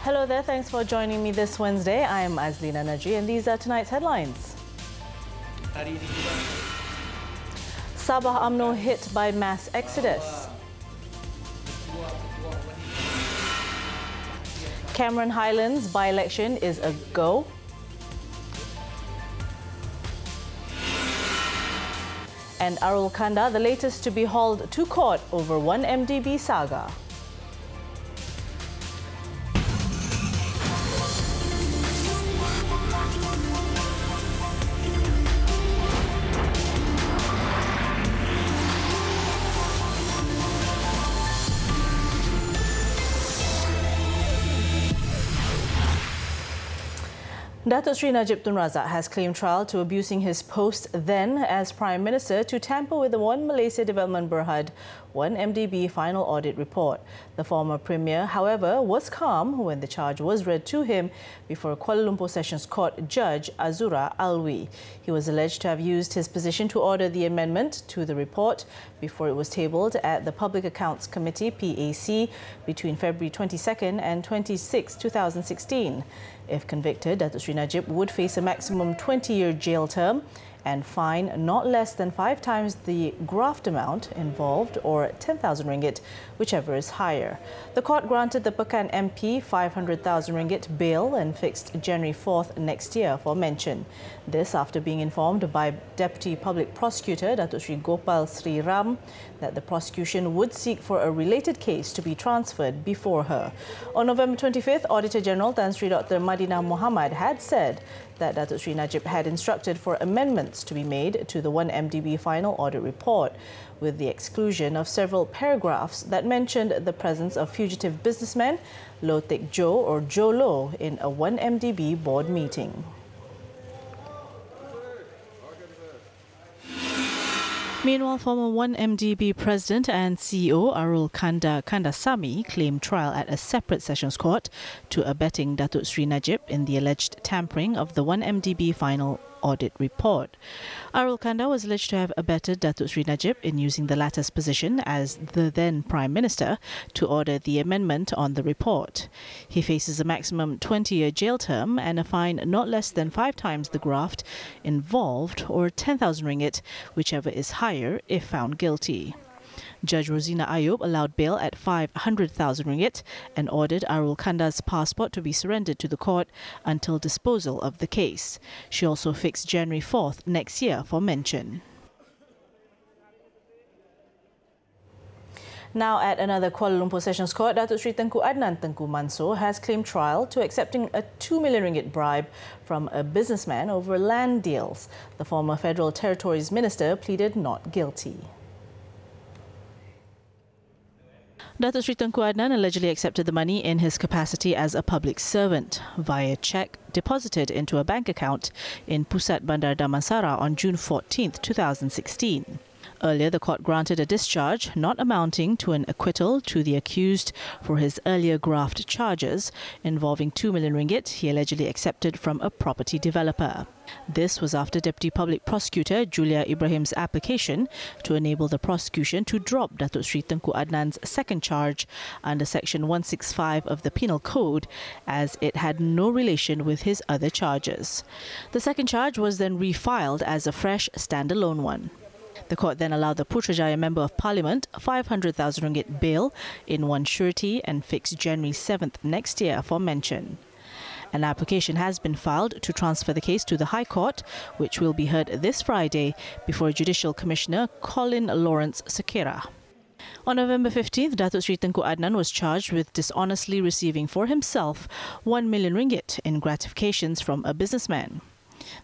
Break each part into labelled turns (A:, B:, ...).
A: Hello there, thanks for joining me this Wednesday. I'm Azlina Najri and these are tonight's headlines. Sabah UMNO hit by mass exodus. Cameron Highlands by-election is a go. And Arul Kanda, the latest to be hauled to court over 1MDB saga. Datuk Sri Najib Tun Razak has claimed trial to abusing his post then as Prime Minister to tamper with the One Malaysia Development Berhad 1MDB final audit report. The former Premier, however, was calm when the charge was read to him before Kuala Lumpur Sessions Court Judge Azura Alwi. He was alleged to have used his position to order the amendment to the report before it was tabled at the Public Accounts Committee PAC between February 22nd and 26, 2016. If convicted, Datuk Sri Najib would face a maximum 20-year jail term and fine not less than 5 times the graft amount involved or 10,000 ringgit, whichever is higher. The court granted the Pekan MP 500,000 ringgit bail and fixed January 4th next year for mention. This after being informed by Deputy Public Prosecutor Datuk Sri Gopal Sri Ram that the prosecution would seek for a related case to be transferred before her. On November 25th, Auditor General Tan Sri Dr. Madinah Mohamad had said that Datuk Sri Najib had instructed for amendments to be made to the 1MDB final audit report, with the exclusion of several paragraphs that mentioned the presence of fugitive businessman Low Tek Jo or Jo Lo in a 1MDB board meeting. Meanwhile, former 1MDB President and CEO Arul Kandasamy claimed trial at a separate sessions court to abetting Datuk Sri Najib in the alleged tampering of the 1MDB final audit report. Arul Kanda was alleged to have abetted Datuk Sri Najib in using the latter's position as the then Prime Minister to order the amendment on the report. He faces a maximum 20-year jail term and a fine not less than 5 times the graft involved or 10,000 ringgit, whichever is higher if found guilty. Judge Rosina Ayub allowed bail at 500,000 ringgit and ordered Arul Kanda's passport to be surrendered to the court until disposal of the case. She also fixed January 4th next year for mention. Now at another Kuala Lumpur Sessions Court, Datuk Sri Tengku Adnan Tengku Mansor has claimed trial to accepting a 2 million ringgit bribe from a businessman over land deals. The former Federal Territories Minister pleaded not guilty. Datuk Sri Tengku Adnan allegedly accepted the money in his capacity as a public servant via cheque deposited into a bank account in Pusat Bandar Damansara on June 14, 2016. Earlier, the court granted a discharge not amounting to an acquittal to the accused for his earlier graft charges involving 2 million ringgit he allegedly accepted from a property developer. This was after Deputy Public Prosecutor Julia Ibrahim's application to enable the prosecution to drop Datuk Sri Tengku Adnan's second charge under Section 165 of the Penal Code, as it had no relation with his other charges. The second charge was then refiled as a fresh standalone one. The court then allowed the Putrajaya Member of Parliament 500,000 ringgit bail in one surety and fixed January 7th next year for mention. An application has been filed to transfer the case to the High Court, which will be heard this Friday before Judicial Commissioner Colin Lawrence Sekera. On November 15th, Datuk Sri Tengku Adnan was charged with dishonestly receiving for himself 1 million ringgit in gratifications from a businessman.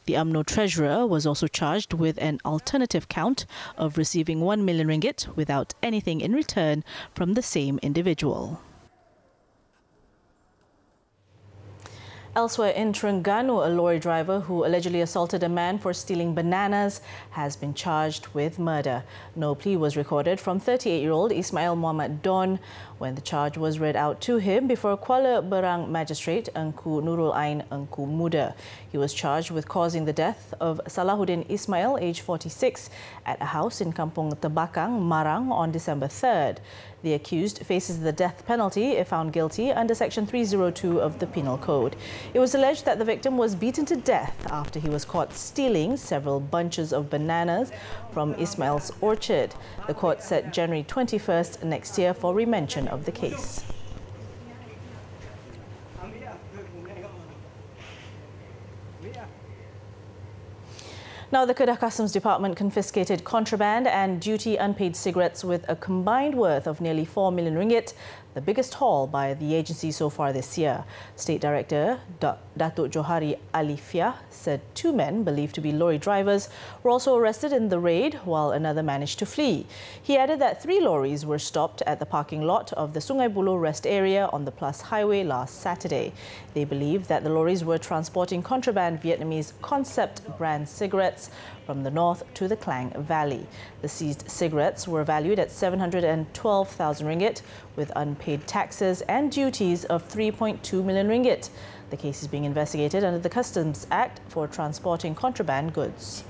A: The UMNO treasurer was also charged with an alternative count of receiving 1 million ringgit without anything in return from the same individual. Elsewhere in Terengganu, a lorry driver who allegedly assaulted a man for stealing bananas has been charged with murder. No plea was recorded from 38-year-old Ismail Muhammad Don When the charge was read out to him before Kuala Berang Magistrate Engku Nurul Ain Engku Muda, he was charged with causing the death of Salahuddin Ismail, aged 46, at a house in Kampung Tebakang, Marang on December 3rd. The accused faces the death penalty if found guilty under Section 302 of the Penal Code. It was alleged that the victim was beaten to death after he was caught stealing several bunches of bananas from Ismail's orchard. The court set January 21st next year for remention of the case. Now, the Kedah Customs Department confiscated contraband and duty unpaid cigarettes with a combined worth of nearly 4 million ringgit, the biggest haul by the agency so far this year. State Director Datuk Johari Alifia said 2 men believed to be lorry drivers were also arrested in the raid, while another managed to flee. He added that 3 lorries were stopped at the parking lot of the Sungai Buloh rest area on the Plus Highway last Saturday. They believe that the lorries were transporting contraband Vietnamese concept brand cigarettes from the north to the Klang Valley. The seized cigarettes were valued at 712,000 ringgit, with unpaid taxes and duties of 3.2 million ringgit. The case is being investigated under the Customs Act for transporting contraband goods.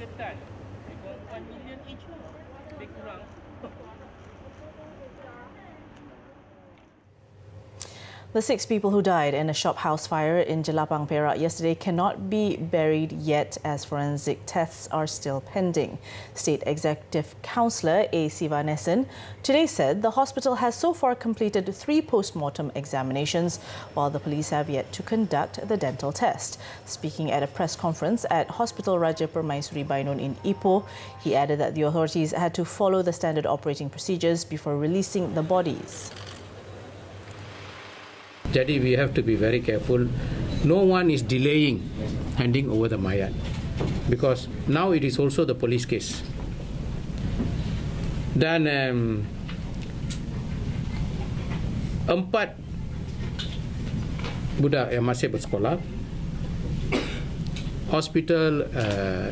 A: The 6 people who died in a shop house fire in Jelapang, Perak yesterday cannot be buried yet as forensic tests are still pending. State Executive Councillor A. Sivanesan today said the hospital has so far completed 3 post-mortem examinations, while the police have yet to conduct the dental test. Speaking at a press conference at Hospital Raja Permaisuri Bainun in Ipoh, he added that the authorities had to follow the standard operating procedures before releasing the bodies.
B: Jadi we have to be very careful. No one is delaying handing over the mayat, because now it is also the police case. Dan 4 budak yang masih bersekolah, hospital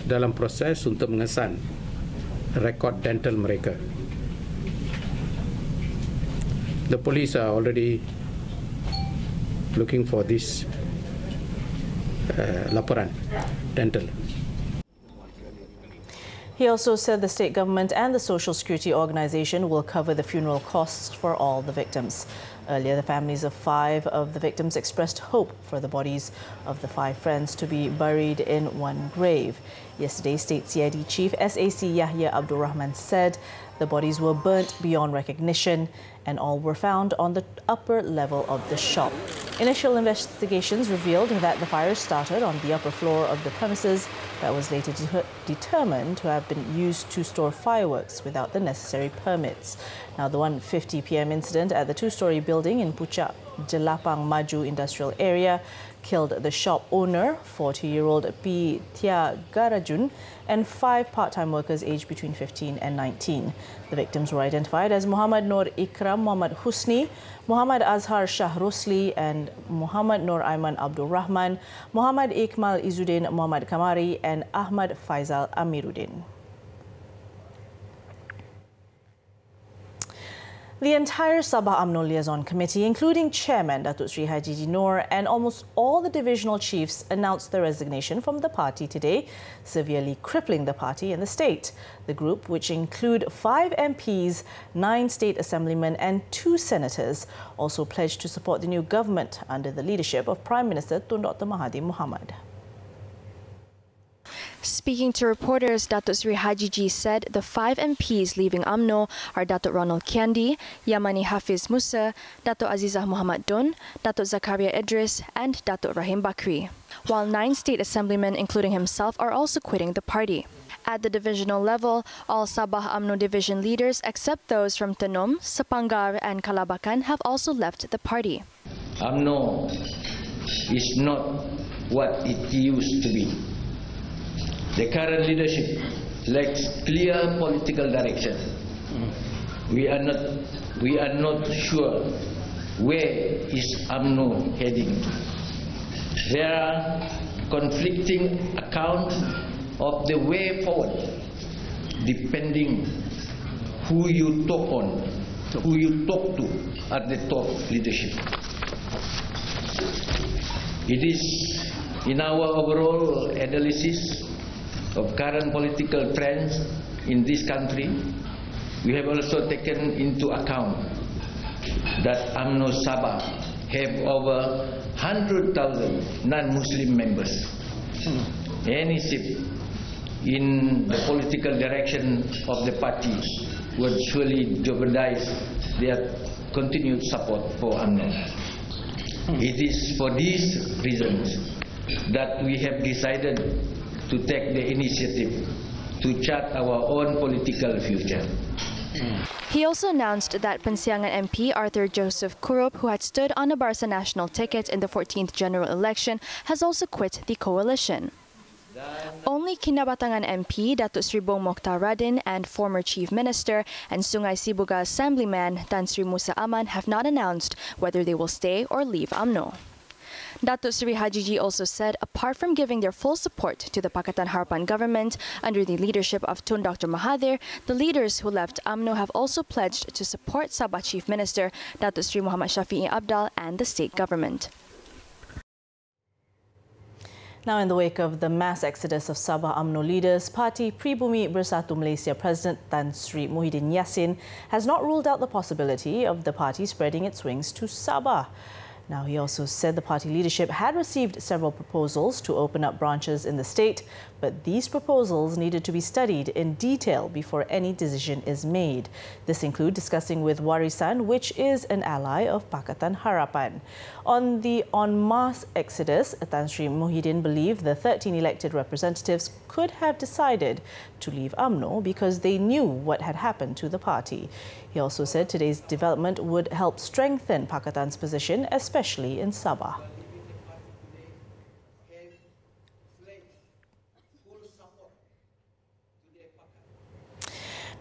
B: dalam proses untuk mengesan rekod dental mereka. The police are already looking for this laporan dental.
A: He also said the state government and the Social Security Organisation will cover the funeral costs for all the victims. Earlier, the families of 5 of the victims expressed hope for the bodies of the 5 friends to be buried in one grave. Yesterday, State CID Chief SAC Yahya Abdul Rahman said the bodies were burnt beyond recognition and all were found on the upper level of the shop. Initial investigations revealed that the fire started on the upper floor of the premises that was later determined to have been used to store fireworks without the necessary permits. Now, the 1:50 p.m. incident at the 2-story building in Puchak, Jelapang Maju Industrial Area killed the shop owner, 40-year-old P. Tia Garajun, and 5 part-time workers aged between 15 and 19. The victims were identified as Muhammad Nur Ikram Muhammad Husni, Muhammad Azhar Shah Rosli, and Muhammad Nur Aiman Abdul Rahman, Muhammad Ikmal Izuddin Muhammad Kamari, and Ahmad Faisal Amiruddin. The entire Sabah UMNO Liaison Committee, including Chairman Datuk Sri Haji Noor and almost all the divisional chiefs, announced their resignation from the party today, severely crippling the party and the state. The group, which include 5 MPs, 9 state assemblymen and 2 senators, also pledged to support the new government under the leadership of Prime Minister Tun Dr. Mahathir Mohamad.
C: Speaking to reporters, Datuk Sri Haji G said the 5 MPs leaving UMNO are Datuk Ronald Kiandi, Yamani Hafiz Musa, Datuk Azizah Muhammad Dun, Datuk Zakaria Idris and Datuk Rahim Bakri, while 9 state assemblymen, including himself, are also quitting the party. At the divisional level, all Sabah UMNO division leaders, except those from Tenom, Sepanggar and Kalabakan, have also left the party.
D: UMNO is not what it used to be. The current leadership lacks clear political direction. We are not sure where is UMNO heading to. There are conflicting accounts of the way forward, depending who you talk to. at the top leadership. It is in our overall analysis of current political trends in this country, we have also taken into account that UMNO Sabah have over 100,000 non-Muslim members. Any shift in the political direction of the party would surely jeopardize their continued support for UMNO. It is for these reasons that we have decided to take the initiative to chart our own political future.
C: He also announced that Pensiangan MP Arthur Joseph Kurup, who had stood on a Barca National ticket in the 14th general election, has also quit the coalition. Only Kinabatangan MP Datuk Sri Bong Mokhtar Radin and former Chief Minister and Sungai Sibuga Assemblyman Tan Sri Musa Aman have not announced whether they will stay or leave UMNO. Datuk Sri Hajiji also said, apart from giving their full support to the Pakatan Harapan government under the leadership of Tun Dr. Mahathir, the leaders who left UMNO have also pledged to support Sabah Chief Minister Datuk Sri Muhammad Shafi'i Abdal and the state government.
A: Now, in the wake of the mass exodus of Sabah UMNO leaders, Parti Pribumi Bersatu Malaysia President Tan Sri Muhyiddin Yassin has not ruled out the possibility of the party spreading its wings to Sabah. Now, he also said the party leadership had received several proposals to open up branches in the state, but these proposals needed to be studied in detail before any decision is made. This includes discussing with Warisan, which is an ally of Pakatan Harapan. On the en masse exodus, Tan Sri Muhyiddin believed the 13 elected representatives could have decided to leave UMNO because they knew what had happened to the party. He also said today's development would help strengthen Pakatan's position, especially in Sabah.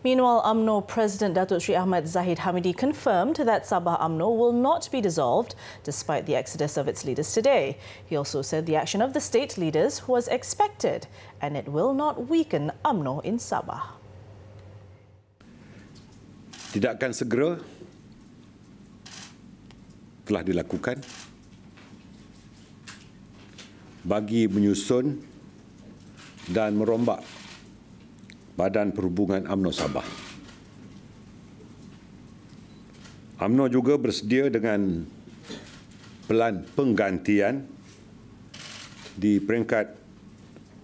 A: Meanwhile, UMNO President Datuk Sri Ahmad Zahid Hamidi confirmed that Sabah UMNO will not be dissolved despite the exodus of its leaders today. He also said the action of the state leaders was expected and it will not weaken UMNO in Sabah.
E: Tindakan segera telah dilakukan bagi menyusun dan merombak Badan Perhubungan UMNO Sabah. UMNO juga bersedia dengan pelan penggantian di peringkat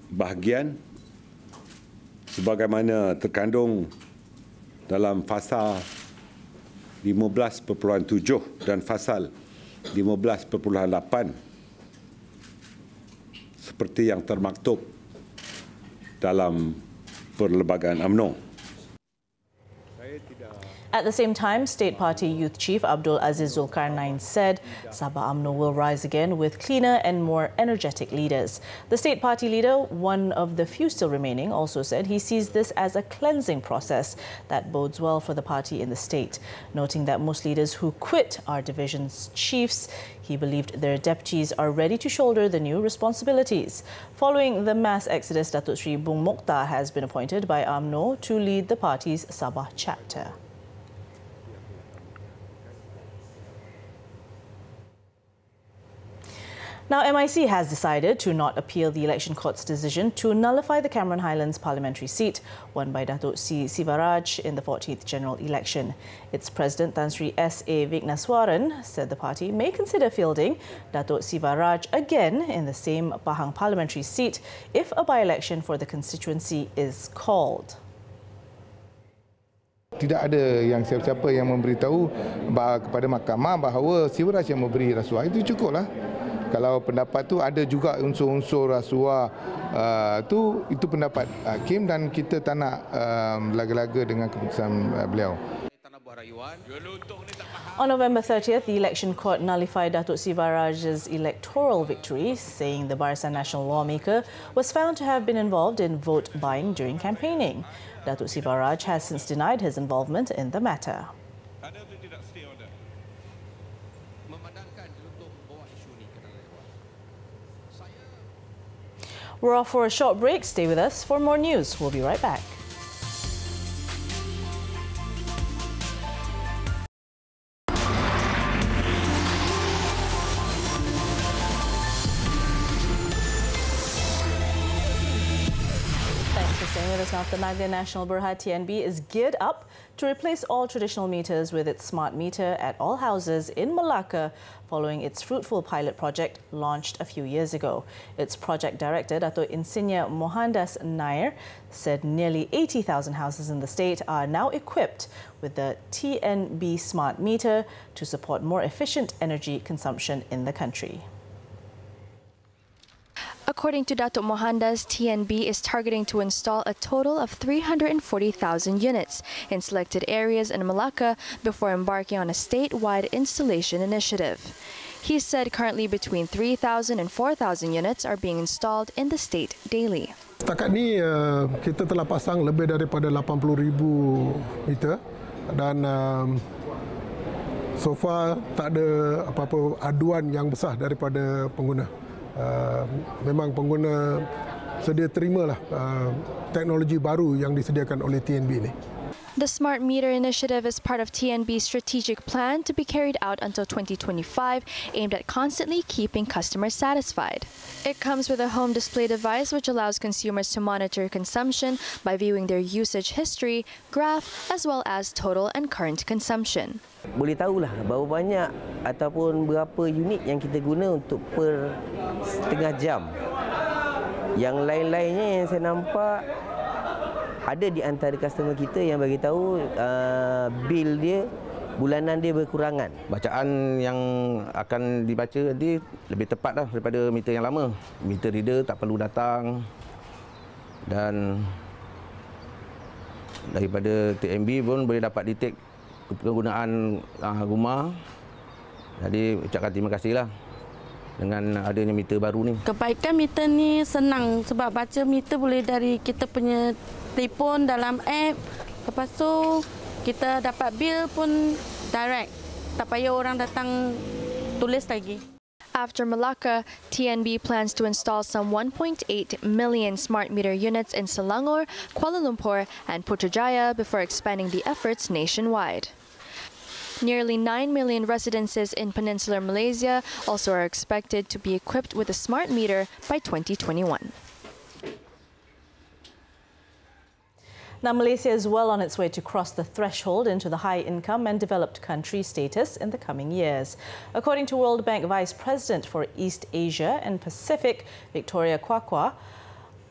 E: bahagian sebagaimana terkandung dalam fasal 15.7 dan fasal 15.8 seperti yang termaktub dalam perlembagaan UMNO.
A: At the same time, State Party Youth Chief Abdul Aziz Zulkarnain said Sabah UMNO will rise again with cleaner and more energetic leaders. The State Party leader, one of the few still remaining, also said he sees this as a cleansing process that bodes well for the party in the state. Noting that most leaders who quit are division's chiefs, he believed their deputies are ready to shoulder the new responsibilities. Following the mass exodus, Datuk Sri Bong Mokhtar has been appointed by UMNO to lead the party's Sabah chapter. Now, MIC has decided to not appeal the election court's decision to nullify the Cameron Highlands parliamentary seat won by Datuk Sri Sivaraj in the 14th general election. Its president, Tan Sri S.A. Vignaswaran, said the party may consider fielding Datuk Sivaraj again in the same Pahang parliamentary seat if a by-election for the constituency is called.
F: Tidak ada yang siapa-siapa yang memberitahu kepada mahkamah bahawa Sivaraj yang memberi rasuah. Itu cukuplah. Kalau pendapat tu ada juga unsur-unsur rasuah, itu pendapat hakim dan kita tak nak laga-laga dengan keputusan beliau.
A: On November 30th, the election court nullified Datuk Sivaraj's electoral victory, saying the Barisan Nasional lawmaker was found to have been involved in vote buying during campaigning. Datuk Sivaraj has since denied his involvement in the matter. We're off for a short break. Stay with us for more news. We'll be right back. with us now. Tenaga Nasional Berhad TNB is geared up to replace all traditional meters with its smart meter at all houses in Malacca following its fruitful pilot project launched a few years ago. Its project director, Dato' Insinyur Mohandas Nair, said nearly 80,000 houses in the state are now equipped with the TNB smart meter to support more efficient energy consumption in the country.
C: According to Dato' Mohandas, TNB is targeting to install a total of 340,000 units in selected areas in Malacca before embarking on a statewide installation initiative. He said currently between 3,000 and 4,000 units are being installed in the state daily.
G: Setakat ni kita telah pasang lebih daripada 80,000 meter dan so far tak ada apa-apa aduan yang besar daripada pengguna. Memang pengguna sedia terimalah teknologi baru yang disediakan oleh TNB ini.
C: The Smart Meter Initiative is part of TNB's strategic plan to be carried out until 2025, aimed at constantly keeping customers satisfied. It comes with a home display device which allows consumers to monitor consumption by viewing their usage history, graph, as well as total and current consumption.
H: Boleh tahulah berapa banyak ataupun berapa unit yang kita guna untuk per setengah jam. Yang lain-lainnya yang saya nampak ada di antara customer kita yang bagi tahu bil dia bulanan dia berkurangan. Bacaan yang akan dibaca nanti lebih tepat dah daripada meter yang lama. Meter reader tak perlu datang dan daripada TNB pun boleh dapat detect penggunaan rumah. Jadi ucapkan terima kasihlah dengan adanya meter baru ni.
I: Kebaikan meter ni senang sebab baca meter boleh dari kita punya telefon dalam app. Lepas tu kita dapat bil pun direct. Tak payah orang datang tulis lagi.
C: After Malacca, TNB plans to install some 1.8 million smart meter units in Selangor, Kuala Lumpur and Putrajaya before expanding the efforts nationwide. Nearly 9 million residences in peninsular Malaysia also are expected to be equipped with a smart meter by 2021.
A: Now, Malaysia is well on its way to cross the threshold into the high-income and developed country status in the coming years. According to World Bank Vice President for East Asia and Pacific, Victoria Kwakwa,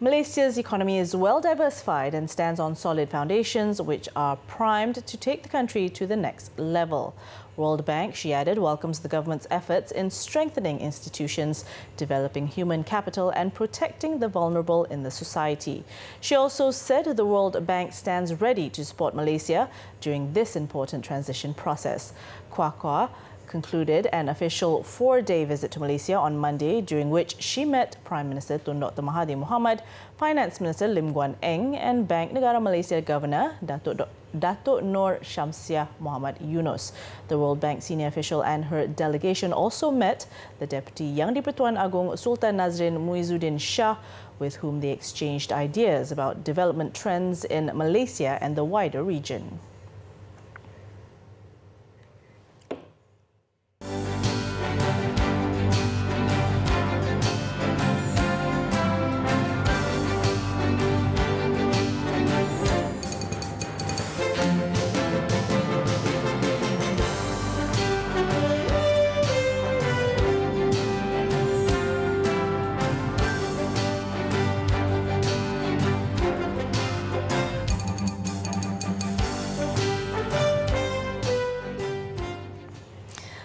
A: Malaysia's economy is well diversified and stands on solid foundations which are primed to take the country to the next level. World Bank, she added, welcomes the government's efforts in strengthening institutions, developing human capital and protecting the vulnerable in the society. She also said the World Bank stands ready to support Malaysia during this important transition process. Kwakwa concluded an official 4-day visit to Malaysia on Monday, during which she met Prime Minister Tun Dr. Mahathir Mohamad, Finance Minister Lim Guan Eng and Bank Negara Malaysia Governor Dato' Nur Syamsiah Muhammad Yunus. The World Bank senior official and her delegation also met the Deputy Yang di-Pertuan Agong Sultan Nazrin Muizuddin Shah, with whom they exchanged ideas about development trends in Malaysia and the wider region.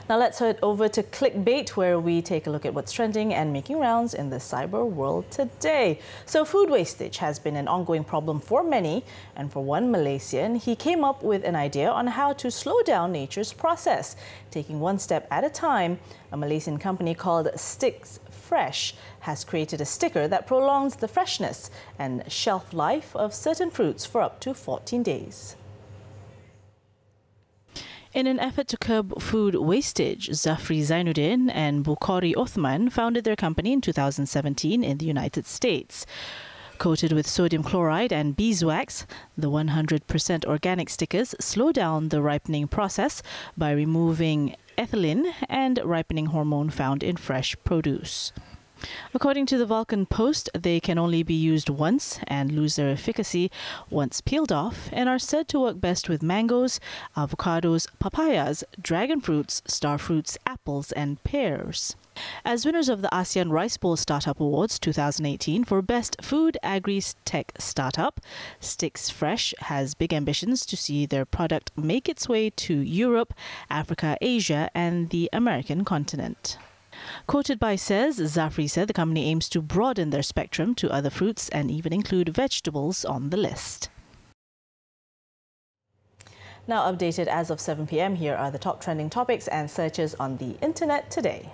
A: Now let's head over to Clickbait, where we take a look at what's trending and making rounds in the cyber world today. So food wastage has been an ongoing problem for many, and for one Malaysian, he came up with an idea on how to slow down nature's process. Taking one step at a time, a Malaysian company called Sticks Fresh has created a sticker that prolongs the freshness and shelf life of certain fruits for up to 14 days. In an effort to curb food wastage, Zafri Zainuddin and Bukhari Othman founded their company in 2017 in the United States. Coated with sodium chloride and beeswax, the 100% organic stickers slow down the ripening process by removing ethylene and ripening hormone found in fresh produce. According to the Vulcan Post, they can only be used once and lose their efficacy once peeled off, and are said to work best with mangoes, avocados, papayas, dragon fruits, star fruits, apples and pears. As winners of the ASEAN Rice Bowl Startup Awards 2018 for Best Food Agri-Tech Startup, Sticks Fresh has big ambitions to see their product make its way to Europe, Africa, Asia and the American continent. Quoted by Says, Zafri said the company aims to broaden their spectrum to other fruits and even include vegetables on the list. Now updated as of 7 p.m, here are the top trending topics and searches on the internet today.